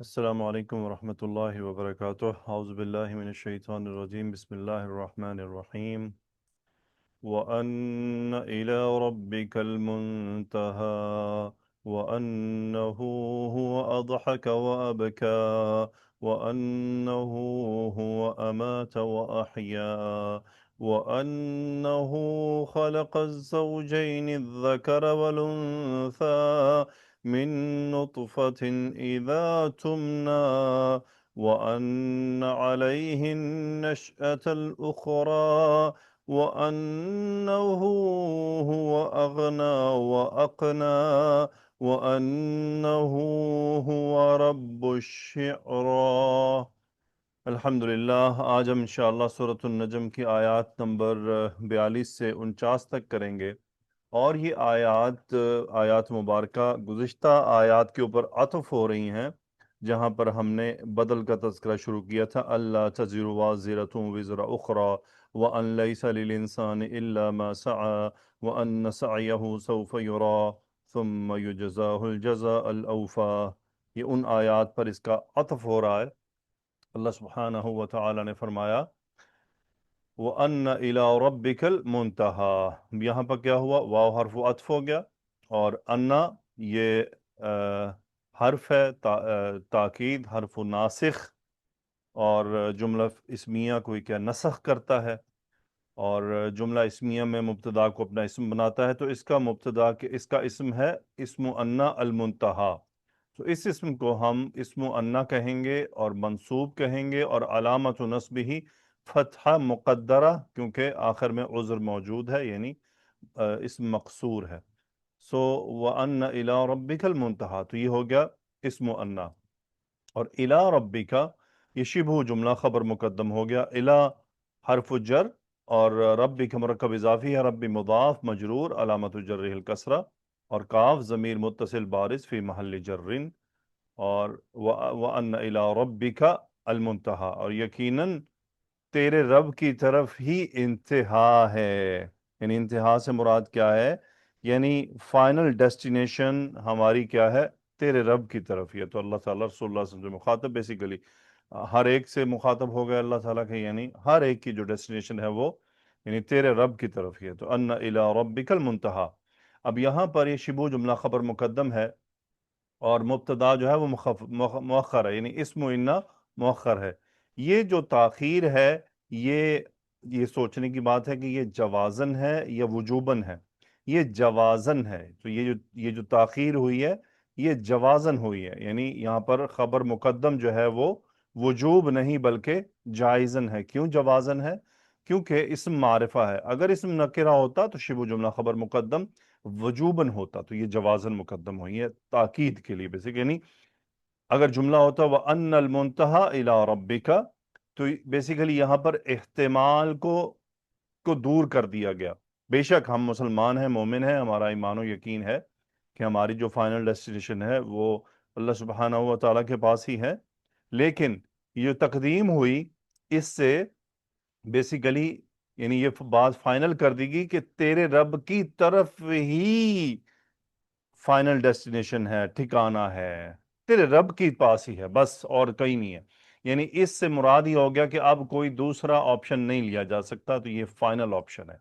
السلام علیکم ورحمۃ اللہ وبرکاتہ اعوذ باللہ من الشیطان الرجیم بسم اللہ الرحمن الرحیم وَأَنَّ إِلَىٰ رَبِّكَ الْمُنْتَهَىٰ وَأَنَّهُ هُوَ أَضْحَكَ وَأَبْكَىٰ وَأَنَّهُ هُوَ أَمَاتَ وَأَحْيَا وَأَنَّهُ خَلَقَ الزَّوْجَيْنِ الذَّكَرَ وَالْأُنثَىٰ من نطفة إذا تمنى وأن عليه النشأة الأخرى وأنه هو أغنى وأقنى وأنه هو رب الشعرى۔ الحمدللہ، آج ہم انشاءاللہ سورۃ النجم کی آیات نمبر 42 سے 49 تک کریں گے، اور یہ آیات مبارکہ گزشتہ آیات کے اوپر عطف ہو رہی ہیں، جہاں پر ہم نے بدل کا تذکرہ شروع کیا تھا، اللہ تزر وازرۃ وزر اخری وان لیس للانسان الا ما سعى وان سعیہ سوف یری ثم یجزاہ الجزاء الاوفی۔ یہ ان آیات پر اس کا عطف ہو رہا ہے۔ اللہ سبحانہ و تعالی نے فرمایا وَأَنَّ إِلَىٰ رَبِّكَ الْمُنْتَهَىٰ، یہاں پر کیا ہوا؟ واو حرف عطف ہو گیا، اور انا یہ حرف ہے تاکید، حرف ناسخ، اور جملہ اسمیہ کوئی کیا نسخ کرتا ہے، اور جملہ اسمیہ میں مبتدا کو اپنا اسم بناتا ہے، تو اس کا مبتدا اس کا اسم ہے اسم انا المنتہا۔ تو اس اسم کو ہم اسم انا کہیں گے اور منصوب کہیں گے، اور علامت نصبہ فتحہ مقدرہ، کیونکہ آخر میں عذر موجود ہے، یعنی اسم مقصور ہے۔ سو وَأَنَّ إِلَىٰ رَبِّكَ الْمُنْتَهَىٰ، تو یہ ہو گیا اسم انا، اور إِلَىٰ رَبِّكَ یہ شبہ جملہ خبر مقدم ہو گیا، إِلَىٰ حرف جر، اور ربک مرکب اضافی ہے، رب مضاف مجرور علامت جرہ الکسرہ، اور کاف ضمیر متصل بارز فی محل جر، اور وَأَنَّ إِلَىٰ رَبِّكَ الْمُنْتَهَىٰ، اور یقیناً تیرے رب کی طرف ہی انتہا ہے۔ یعنی انتہا سے مراد کیا ہے؟ یعنی فائنل ڈیسٹینیشن ہماری کیا ہے؟ تیرے رب کی طرف ہی ہے۔ تو اللہ تعالیٰ رسول اللہ صلی اللہ علیہ وسلم سے مخاطب، بیسیکلی ہر ایک سے مخاطب ہو گیا اللہ تعالیٰ کے، یعنی ہر ایک کی جو ڈیسٹینیشن ہے وہ یعنی تیرے رب کی طرف ہی ہے۔ تو ان الی ربک المنتہا، اب یہاں پر یہ شبہ جملہ خبر مقدم ہے، اور مبتدا جو ہے وہ مؤخر ہے، یعنی اسم انا مؤخر ہے۔ یہ جو تاخیر ہے، یہ سوچنے کی بات ہے کہ یہ جوازن ہے یا وجوبن ہے۔ یہ جوازن ہے، تو یہ جو تاخیر ہوئی ہے یہ جوازن ہوئی ہے، یعنی یہاں پر خبر مقدم جو ہے وہ وجوب نہیں بلکہ جائزن ہے۔ کیوں جوازن ہے؟ کیونکہ اسم معرفہ ہے، اگر اسم نکرہ ہوتا تو شبہ جملہ خبر مقدم وجوبن ہوتا، تو یہ جوازن مقدم ہوئی ہے تاکید کے لیے، بیسک یعنی اگر جملہ ہوتا وَأَنَّ الْمُنْتَهَىٰ إِلَىٰ رَبِّكَ، تو بیسیکلی یہاں پر احتمال کو دور کر دیا گیا۔ بے شک ہم مسلمان ہیں، مومن ہیں، ہمارا ایمان و یقین ہے کہ ہماری جو فائنل ڈیسٹینیشن ہے وہ اللہ سبحانہ و تعالیٰ کے پاس ہی ہے، لیکن یہ تقدیم ہوئی، اس سے بیسیکلی یعنی یہ بات فائنل کر دی گئی کہ تیرے رب کی طرف ہی فائنل ڈیسٹینیشن ہے، ٹھکانہ ہے، تیرے رب کی پاس ہی ہے، بس اور کہیں نہیں ہے۔ یعنی اس سے مراد ہی ہو گیا کہ اب کوئی دوسرا آپشن نہیں لیا جا سکتا، تو یہ فائنل آپشن ہے۔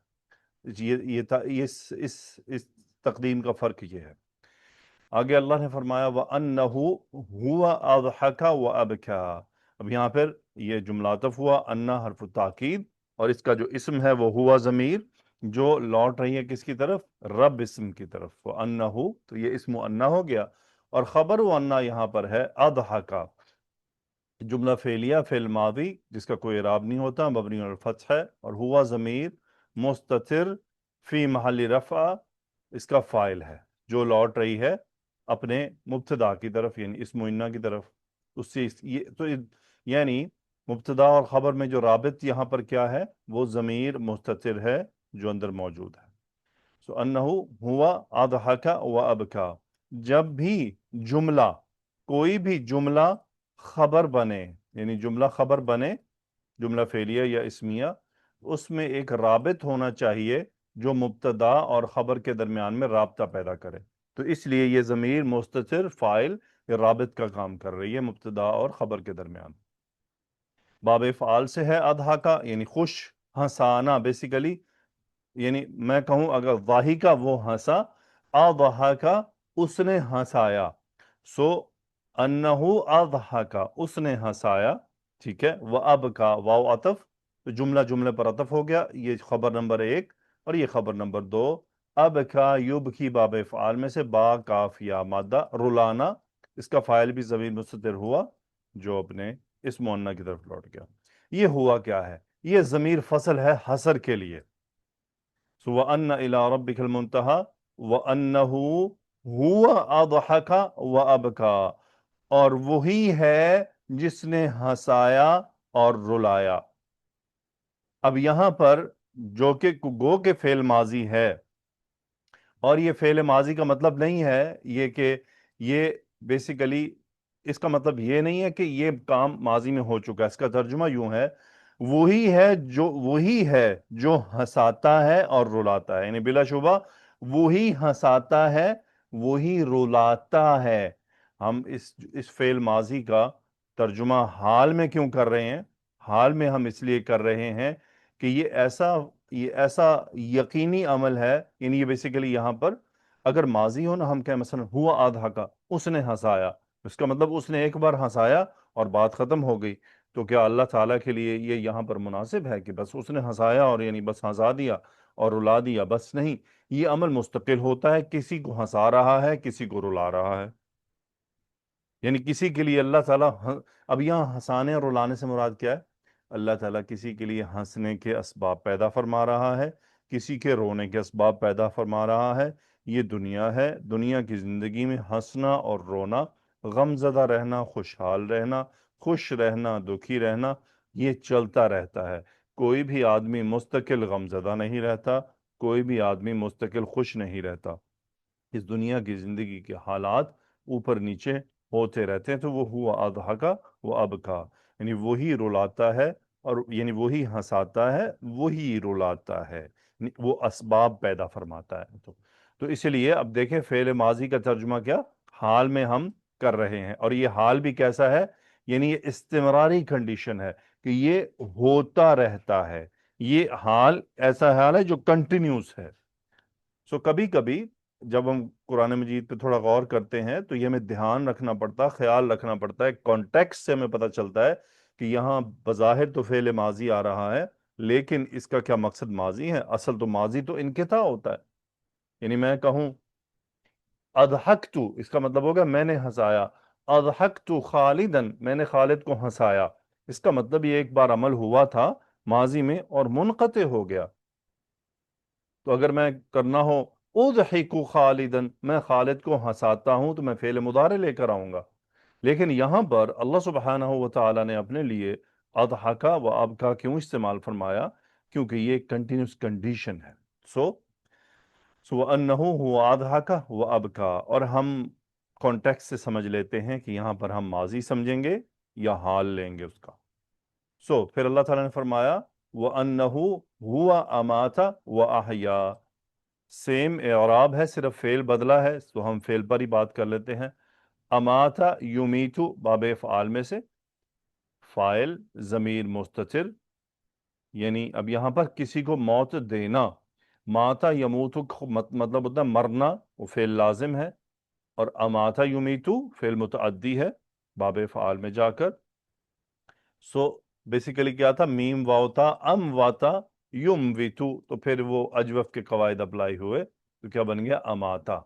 اس تقدیم کا فرق یہ ہے۔ آگے اللہ نے فرمایا وَأَنَّهُ هُوَ أَضْحَكَ وَأَبْكَىٰ، اب یہاں پر یہ جملہ عطف ہوا، انا حرف تاکید، اور اس کا جو اسم ہے وہ ہوا ضمیر جو لوٹ رہی ہے کس کی طرف؟ رب اسم کی طرف۔ وَأَنَّهُ، تو یہ اسم انا ہو گیا، اور خبر انا یہاں پر ہے اضحکا، جملہ فعلیہ فعل ماضی جس کا کوئی اعراب نہیں ہوتا، مبنی علی الفتح ہے، اور ہوا ضمیر مستتر فی محل رفع اس کا فاعل ہے، جو لوٹ رہی ہے اپنے مبتدا کی طرف، یعنی اسم انا کی طرف۔ اس سے تو یعنی مبتدا اور خبر میں جو رابط یہاں پر کیا ہے؟ وہ ضمیر مستتر ہے جو اندر موجود ہے۔ سو انہو ہوا اضحک و ابکا، جب بھی جملہ، کوئی بھی جملہ خبر بنے، یعنی جملہ خبر بنے، جملہ فعلیہ یا اسمیہ، اس میں ایک رابط ہونا چاہیے جو مبتدا اور خبر کے درمیان میں رابطہ پیدا کرے، تو اس لیے یہ ضمیر مستتر فاعل یہ رابط کا کام کر رہی ہے مبتدا اور خبر کے درمیان. باب افعال سے ہے اضحا کا یعنی خوش ہنسانا بیسیکلی، یعنی میں کہوں اگر ضاحی کا وہ ہنسا، اضحا کا اس نے ہنسایا، سو انہو اضحا کا اس نے ہنسایا، ٹھیک ہے. وہ اب کا واو عطف، تو جملے پر عطف ہو گیا. یہ خبر نمبر 1 اور یہ خبر نمبر 2. اب کا یب کی باب افعال میں سے با کاف یا مادہ رلانا، اس کا فاعل بھی ضمیر مستتر ہوا جو اپنے اس مؤنث کی طرف لوٹ گیا. یہ ہوا کیا ہے؟ یہ ضمیر فصل ہے حصر کے لیے. وَأَنَّ إِلَىٰ رَبِّكَ الْمُنْتَهَىٰ وَأَنَّهُ هُوَ أَضْحَكَ وَأَبْكَىٰ، اور وہی ہے جس نے ہنسایا اور رلایا. اب یہاں پر جو کہ گو کے فعل ماضی ہے، اور یہ فعل ماضی کا مطلب نہیں ہے یہ کہ یہ بیسیکلی اس کا مطلب یہ نہیں ہے کہ یہ کام ماضی میں ہو چکا ہے. اس کا ترجمہ یوں ہے، وہی ہے جو ہنساتا ہے اور رلاتا ہے، یعنی بلا شبہ وہی ہنساتا ہے وہی رلاتا ہے. ہم اس فعل ماضی کا ترجمہ حال میں کیوں کر رہے ہیں؟ حال میں ہم اس لیے کر رہے ہیں کہ یہ ایسا یقینی عمل ہے، یعنی یہ بیسیکلی یہاں پر اگر ماضی ہو نا، ہم کہیں مثلا ہوا آدھا کا اس نے ہنسایا، اس کا مطلب اس نے ایک بار ہنسایا اور بات ختم ہو گئی. تو کیا اللہ تعالیٰ کے لیے یہ یہاں پر مناسب ہے کہ بس اس نے ہنسایا اور یعنی بس ہنسا دیا اور رلا دیا؟ بس نہیں، یہ عمل مستقل ہوتا ہے، کسی کو ہنسا رہا ہے کسی کو رلا رہا ہے. یعنی کسی کے لیے اللہ تعالیٰ اب یہاں ہنسانے اور رلانے سے مراد کیا ہے؟ اللہ تعالیٰ کسی کے لیے ہنسنے کے اسباب پیدا فرما رہا ہے، کسی کے رونے کے اسباب پیدا فرما رہا ہے. یہ دنیا ہے، دنیا کی زندگی میں ہنسنا اور رونا، غم زدہ رہنا، خوشحال رہنا، خوش رہنا، دکھی رہنا، یہ چلتا رہتا ہے. کوئی بھی آدمی مستقل غم زدہ نہیں رہتا، کوئی بھی آدمی مستقل خوش نہیں رہتا. اس دنیا کی زندگی کے حالات اوپر نیچے ہوتے رہتے ہیں. تو وہ ہوا اضحا کا وہ اب کا، یعنی وہی رلاتا ہے اور یعنی وہی ہنساتا ہے وہی رلاتا ہے، وہ اسباب پیدا فرماتا ہے. تو اس لیے اب دیکھیں فعل ماضی کا ترجمہ کیا حال میں ہم کر رہے ہیں، اور یہ حال بھی کیسا ہے؟ یعنی یہ استمراری کنڈیشن ہے کہ یہ ہوتا رہتا ہے. یہ حال ایسا حال ہے جو کنٹینیوس ہے. سو کبھی کبھی جب ہم قرآن مجید پہ تھوڑا غور کرتے ہیں تو یہ ہمیں دھیان رکھنا پڑتا ہے، خیال رکھنا پڑتا ہے. کانٹیکسٹ سے ہمیں پتہ چلتا ہے کہ یہاں بظاہر تو فعل ماضی آ رہا ہے، لیکن اس کا کیا مقصد ماضی ہے؟ اصل تو ماضی تو انقطاع ہوتا ہے. یعنی میں کہوں اضحکت، اس کا مطلب ہوگا میں نے ہنسایا. اضحکت خالدن، میں نے خالد کو ہنسایا، اس کا مطلب یہ ایک بار عمل ہوا تھا ماضی میں اور منقطع ہو گیا. تو اگر میں کرنا ہو اضحک خالدن، میں خالد کو ہنساتا ہوں، تو میں فعل مضارع لے کر آؤں گا. لیکن یہاں پر اللہ سبحانہ و تعالیٰ نے اپنے لیے اضحکا و ابکا کیوں استعمال فرمایا؟ کیونکہ یہ ایک کنٹینیوس کنڈیشن ہے. سو انہو ہوا اضحکا و ابکا، اور ہم کانٹیکس سے سمجھ لیتے ہیں کہ یہاں پر ہم ماضی سمجھیں گے یا حال لیں گے اس کا. پھر اللہ تعالیٰ نے فرمایا وَأَنَّهُ هُوَ أَمَاتَ وَأَحْيَا. سیم اعراب ہے، صرف فعل بدلا ہے، تو ہم فعل پر ہی بات کر لیتے ہیں. اماتا یمیتو باب افعال میں سے، فاعل ضمیر مستتر، یعنی اب یہاں پر کسی کو موت دینا. ماتا یموتو مطلب ہوتا ہے مرنا، وہ فعل لازم ہے، اور اماتا یمیتو فعل متعدی ہے باب افعال میں جا کر. بیسیکلی کیا تھا؟ میم واو تھا، ام واتا یم ویتو، تو پھر وہ اجوف کے قواعد اپلائی ہوئے تو کیا بن گیا؟ اماتا.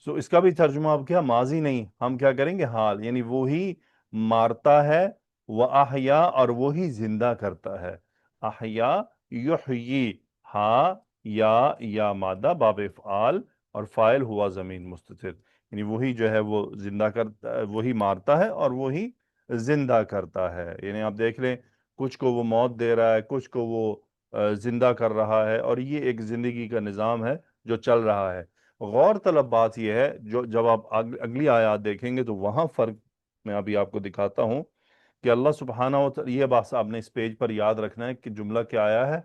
اس کا بھی ترجمہ اب کیا؟ ماضی نہیں، ہم کیا کریں گے؟ حال. یعنی وہی مارتا ہے وَأَحْيَا، اور وہی زندہ کرتا ہے. احیا یحیی، ہا یا مادہ باب افعال، اور فاعل ہوا ضمیر مستتر. یعنی وہی جو ہے وہ زندہ کرتا ہے، وہی مارتا ہے اور وہی زندہ کرتا ہے. یعنی آپ دیکھ لیں کچھ کو وہ موت دے رہا ہے، کچھ کو وہ زندہ کر رہا ہے، اور یہ ایک زندگی کا نظام ہے جو چل رہا ہے. غور طلب بات یہ ہے، جو جب آپ اگلی آیات دیکھیں گے تو وہاں فرق میں ابھی آپ کو دکھاتا ہوں کہ اللہ سبحانہ و تعالی، یہ بات آپ نے اس پیج پر یاد رکھنا ہے کہ جملہ کیا آیا ہے؟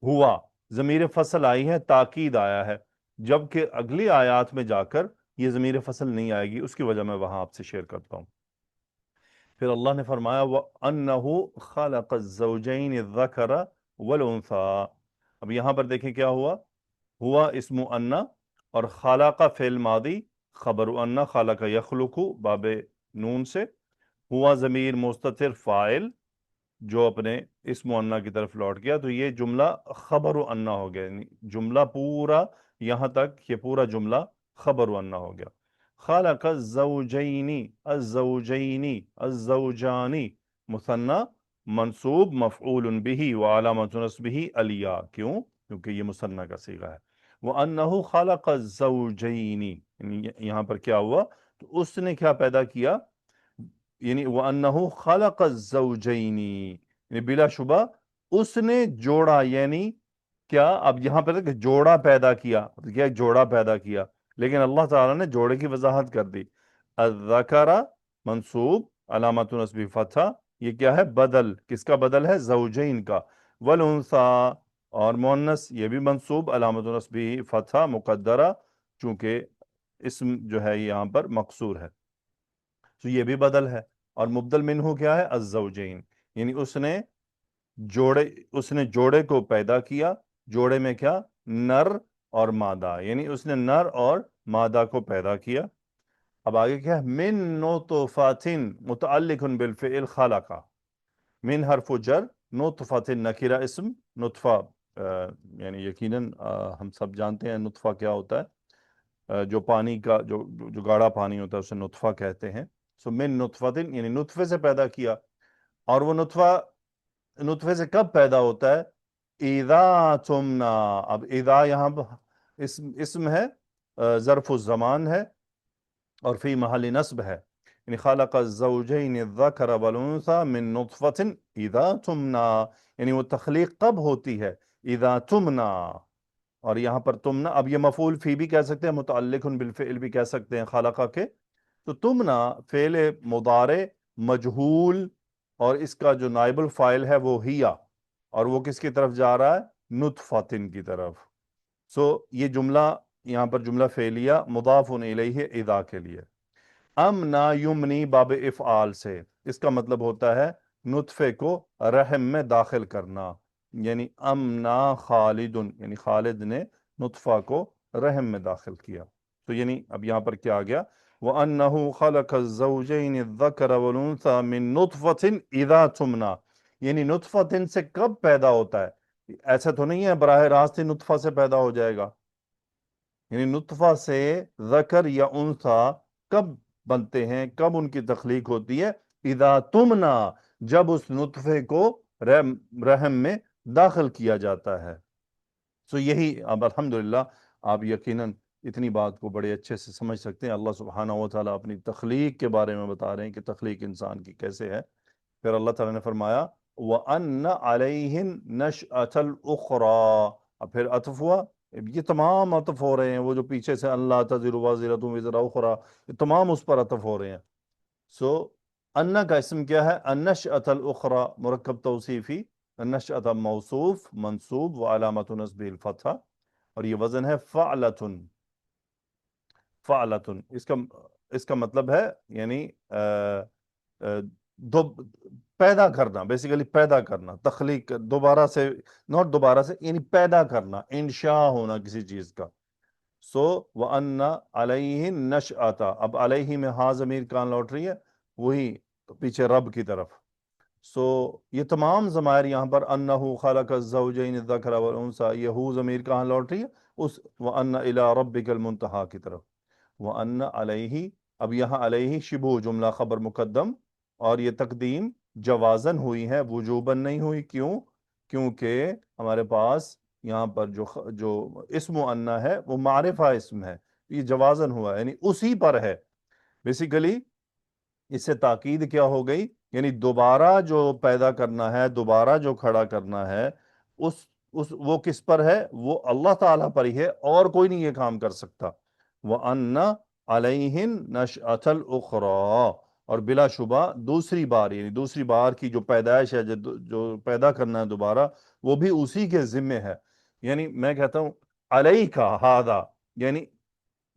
ہوا. ضمیر فصل آئی ہے، تاکید آیا ہے، جبکہ اگلی آیات میں جا کر یہ ضمیر فصل نہیں آئے گی، اس کی وجہ میں وہاں آپ سے شیئر کرتا ہوں۔ پھر اللہ نے فرمایا وَأَنَّهُ خَلَقَ الزَّوْجَيْنِ الذَّكَرَ وَالْأُنثَى۔ اب یہاں پر دیکھیں کیا ہوا اسم انا، اور خالق فعل ماضی، خبر انا خالق یخلق باب نون سے، ہوا ضمیر مستتر فاعل جو اپنے اسم انا کی طرف لوٹ گیا، تو یہ جملہ خبر انا ہو گیا، یعنی جملہ پورا یہاں تک یہ پورا جملہ خبر انا ہو گیا۔ خالق الزوجین، الزوجین، الزوجانی، مثنى منصوب مفعول به وعلامت نصبه الیا، کیوں؟ کیونکہ یہ مثنى کا صیغہ ہے۔ وَأَنَّهُ خَلَقَ الزَّوْجَيْنِ، یعنی یہاں پر کیا ہوا، تو اس نے کیا پیدا کیا، یعنی وَأَنَّهُ خَلَقَ الزَّوْجَيْنِ، یعنی بلا شبہ اس نے جوڑا، یعنی کیا، اب یہاں پر کہ جوڑا پیدا کیا، کیا جوڑا پیدا کیا، لیکن اللہ تعالیٰ نے جوڑے کی وضاحت کر دی۔ الذکر منصوب علامت نصب فتحہ، یہ کیا ہے، بدل، کس کا بدل ہے، زوجین کا۔ والانثیٰ، اور مؤنث یہ بھی منصوب علامت نصب فتحہ مقدرہ، چونکہ اسم جو ہے یہاں پر مقصور ہے، تو یہ بھی بدل ہے۔ اور مبدل منہ کیا ہے، الزوجین، یعنی اس نے جوڑے کو پیدا کیا، جوڑے میں کیا، نر اور مادہ، یعنی اس نے نر اور مادہ کو پیدا کیا۔ اب آگے کیا ہے، من نطفۃ متعلق بالفعل خلق، من حرف جر، نطفۃ نکرہ اسم، نطفہ یعنی یقیناً ہم سب جانتے ہیں نطفہ کیا ہوتا ہے، جو پانی کا جو گاڑھا پانی ہوتا ہے اسے نطفہ کہتے ہیں۔ سو من نطفۃ یعنی نطفے سے پیدا کیا، اور وہ نطفے سے کب پیدا ہوتا ہے، اذا تمنا، اب اذا یہاں اسم ہے، ظرف الزمان ہے، اور فی محل نصب ہے، یعنی خالق الزوجین الذکر والانثى من نطفۃ اذا تمنا، یعنی وہ تخلیق کب ہوتی ہے، اذا تمنا، اور یہاں پر تمنا، اب یہ مفعول فی بھی کہہ سکتے ہیں، متعلق بالفعل بھی کہہ سکتے ہیں خالقہ کے، تو تمنا فعل مضارع مجہول، اور اس کا جو نائب الفاعل ہے وہ ہیا، اور وہ کس کی طرف جا رہا ہے، نطفۃ کی طرف۔ سو یہ جملہ یہاں پر جملہ فعلیہ مضاف الیہ اذا کے لیے۔ امنا یمنی باب افعال سے، اس کا مطلب ہوتا ہے نطفے کو رحم میں داخل کرنا، یعنی امنا خالد، یعنی خالد نے نطفہ کو رحم میں داخل کیا۔ تو یعنی اب یہاں پر کیا آ گیا، وَأَنَّهُ خَلَقَ الزَّوْجَيْنِ الذَّكَرَ وَالْأُنثَى مِن نُطْفَةٍ اِذَا تُمْنَا، یعنی نطفہ سے کب پیدا ہوتا ہے، ایسا تو نہیں ہے براہ راست ہی نطفہ سے پیدا ہو جائے گا، یعنی نطفہ سے ذکر یا انثیٰ کب بنتے ہیں، کب ان کی تخلیق ہوتی ہے، اذا تمنا، جب اس نطفے کو رحم میں داخل کیا جاتا ہے۔ سو یہی اب الحمدللہ آپ یقیناً اتنی بات کو بڑے اچھے سے سمجھ سکتے ہیں، اللہ سبحانہ و تعالیٰ اپنی تخلیق کے بارے میں بتا رہے ہیں کہ تخلیق انسان کی کیسے ہے۔ پھر اللہ تعالیٰ نے فرمایا وَأَنَّ عَلَيْهِ النَّشْأَةَ الْأُخْرَى، اب پھر عطف ہوا، یہ تمام عطف ہو رہے ہیں، وہ جو پیچھے سے اللہ تزر وازرۃ وزر اخری، یہ تمام اس پر عطف ہو رہے ہیں۔ سو ان کا اسم کیا ہے، النشأۃ الاخری، مرکب توصیفی، النشأۃ موصوف منصوب وعلامت نصبہ الفتحہ، اور یہ وزن ہے فعلۃ، فعلۃ، اس کا مطلب ہے یعنی پیدا کرنا، بیسیکلی پیدا کرنا، تخلیق، دوبارہ سے، نوٹ دوبارہ سے، یعنی پیدا کرنا، انشاء ہونا کسی چیز کا۔ سو وَأَنَّ عَلَيْهِ النَّشْأَةَ، اب علیہ میں ہاں ضمیر کہاں لوٹ رہی ہے، وہی پیچھے رب کی طرف۔ سو یہ تمام ضمائر یہاں پر انہو خلق الزوجین الذکر والانثی، یہ ہو ضمیر کہاں لوٹ رہی ہے، اس وَأَنَّ إِلَىٰ رَبِّكَ الْمُنْتَہَا کی طرف۔ وَأَنَّ عَلَيْهِ، اب یہاں علیہ شبہ جملہ خبر مقدم، اور یہ تقدیم جوازن ہوئی ہے، وجوبن نہیں ہوئی، کیوں؟ کیونکہ ہمارے پاس یہاں پر جو اسم و انا ہے وہ معرفہ اسم ہے، یہ جوازن ہوا ہے، یعنی اسی پر ہے۔ بیسیکلی اس سے تاکید کیا ہو گئی، یعنی دوبارہ جو پیدا کرنا ہے، دوبارہ جو کھڑا کرنا ہے، وہ کس پر ہے، وہ اللہ تعالیٰ پر ہی ہے، اور کوئی نہیں یہ کام کر سکتا۔ وَأَنَّ عَلَيْهِ النَّشْأَةَ الْأُخْرَى، اور بلا شبہ دوسری بار، یعنی دوسری بار کی جو پیدائش ہے، جو پیدا کرنا ہے دوبارہ، وہ بھی اسی کے ذمے ہے۔ یعنی میں کہتا ہوں علیہ کا ہادہ، یعنی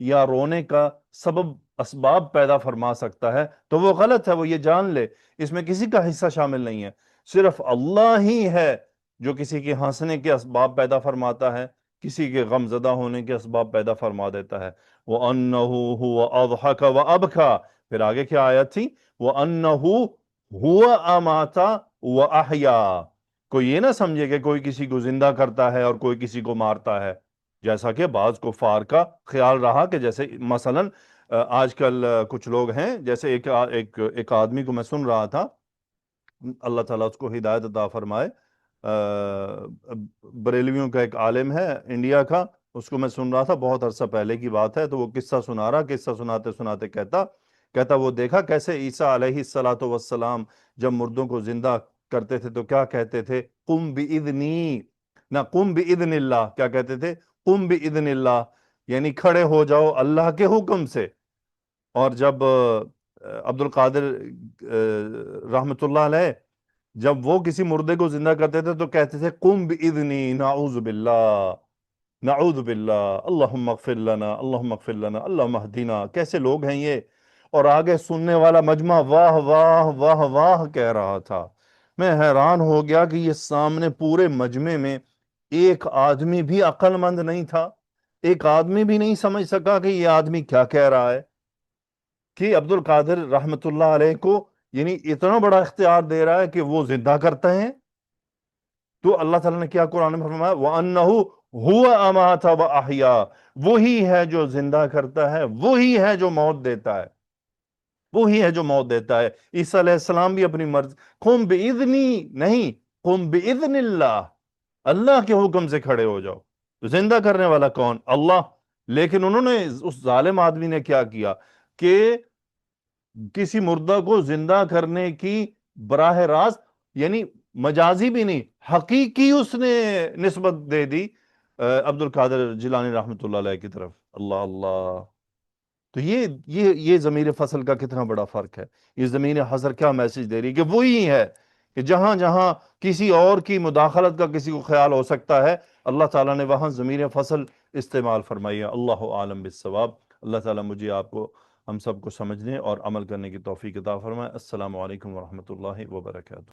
یا رونے کا سبب اسباب پیدا فرما سکتا ہے تو وہ غلط ہے، وہ یہ جان لے اس میں کسی کا حصہ شامل نہیں ہے، صرف اللہ ہی ہے جو کسی کے ہنسنے کے اسباب پیدا فرماتا ہے، کسی کے غم زدہ ہونے کے اسباب پیدا فرما دیتا ہے۔ وَأَنَّهُ هُوَ أَضْحَكَ وَأَبْكَى، پھر آگے کیا آیت تھی؟ وَأَنَّهُ هُوَ أَمَاتَ وَأَحْيَا، کوئی یہ نہ سمجھے کہ کوئی کسی کو زندہ کرتا ہے اور کوئی کسی کو مارتا ہے، جیسا کہ بعض کفار کا خیال رہا کہ جیسے مثلا آج کل کچھ لوگ ہیں، جیسے ایک آدمی کو میں سن رہا تھا، اللہ تعالیٰ اس کو ہدایت عطا فرمائے، بریلویوں کا ایک عالم ہے انڈیا کا، اس کو میں سن رہا تھا، بہت عرصہ پہلے کی بات ہے، تو وہ قصہ سنا رہا، قصہ سناتے سناتے کہتا وہ دیکھا کیسے عیسیٰ علیہ السلام جب مردوں کو زندہ کرتے تھے تو کیا کہتے تھے؟ قم بِإِذْنِی، نہ قم بِإِذْنِ اللہ، کیا کہتے تھے؟ قم بِإِذْنِ اللہ، یعنی کھڑے ہو جاؤ اللہ کے حکم سے۔ اور جب عبد القادر رحمت اللہ علیہ جب وہ کسی مردے کو زندہ کرتے تھے تو کہتے تھے قم بِإِذْنِی، نعوذ باللہ، نعوذ باللہ، اللہم اغفر لنا، اللہم اغفر لنا، اللہم اہدنا۔ کیسے لوگ ہیں یہ؟ اور آگے سننے والا مجمع واہ واہ واہ واہ کہہ رہا تھا۔ میں حیران ہو گیا کہ یہ سامنے پورے مجمع میں ایک آدمی بھی عقل مند نہیں تھا، ایک آدمی بھی نہیں سمجھ سکا کہ یہ آدمی کیا کہہ رہا ہے، کہ عبد القادر رحمت اللہ علیہ کو یعنی اتنا بڑا اختیار دے رہا ہے کہ وہ زندہ کرتے ہیں۔ تو اللہ تعالیٰ نے کیا قرآن میں فرمایا؟ وَأَنَّهُ هُوَ أَمَاتَ وَأَحْيَا، وہی ہے جو زندہ کرتا ہے، وہی ہے جو موت دیتا ہے، وہی ہے جو موت دیتا ہے۔ عیسیٰ علیہ السلام بھی اپنی مرضی، قم بِإِذْنِی نہیں، قم بِإِذْنِ اللہ، اللہ کے حکم سے کھڑے ہو جاؤ۔ تو زندہ کرنے والا کون؟ اللہ۔ لیکن انہوں نے، اس ظالم آدمی نے کیا کیا کہ کسی مردہ کو زندہ کرنے کی براہ راست، یعنی مجازی بھی نہیں، حقیقی اس نے نسبت دے دی عبد القادر جیلانی رحمۃ اللہ علیہ کی طرف۔ اللہ اللہ! تو یہ ضمیر فصل کا کتنا بڑا فرق ہے، یہ ضمیر حصر کیا میسج دے رہی ہے کہ وہی ہے کہ جہاں جہاں کسی اور کی مداخلت کا کسی کو خیال ہو سکتا ہے، اللہ تعالیٰ نے وہاں ضمیر فصل استعمال فرمائی ہے۔ اللہ عالم بالصواب۔ اللہ تعالیٰ مجھے آپ کو، ہم سب کو سمجھنے اور عمل کرنے کی توفیق عطا فرمائے۔ السلام علیکم ورحمۃ اللہ وبرکاتہ۔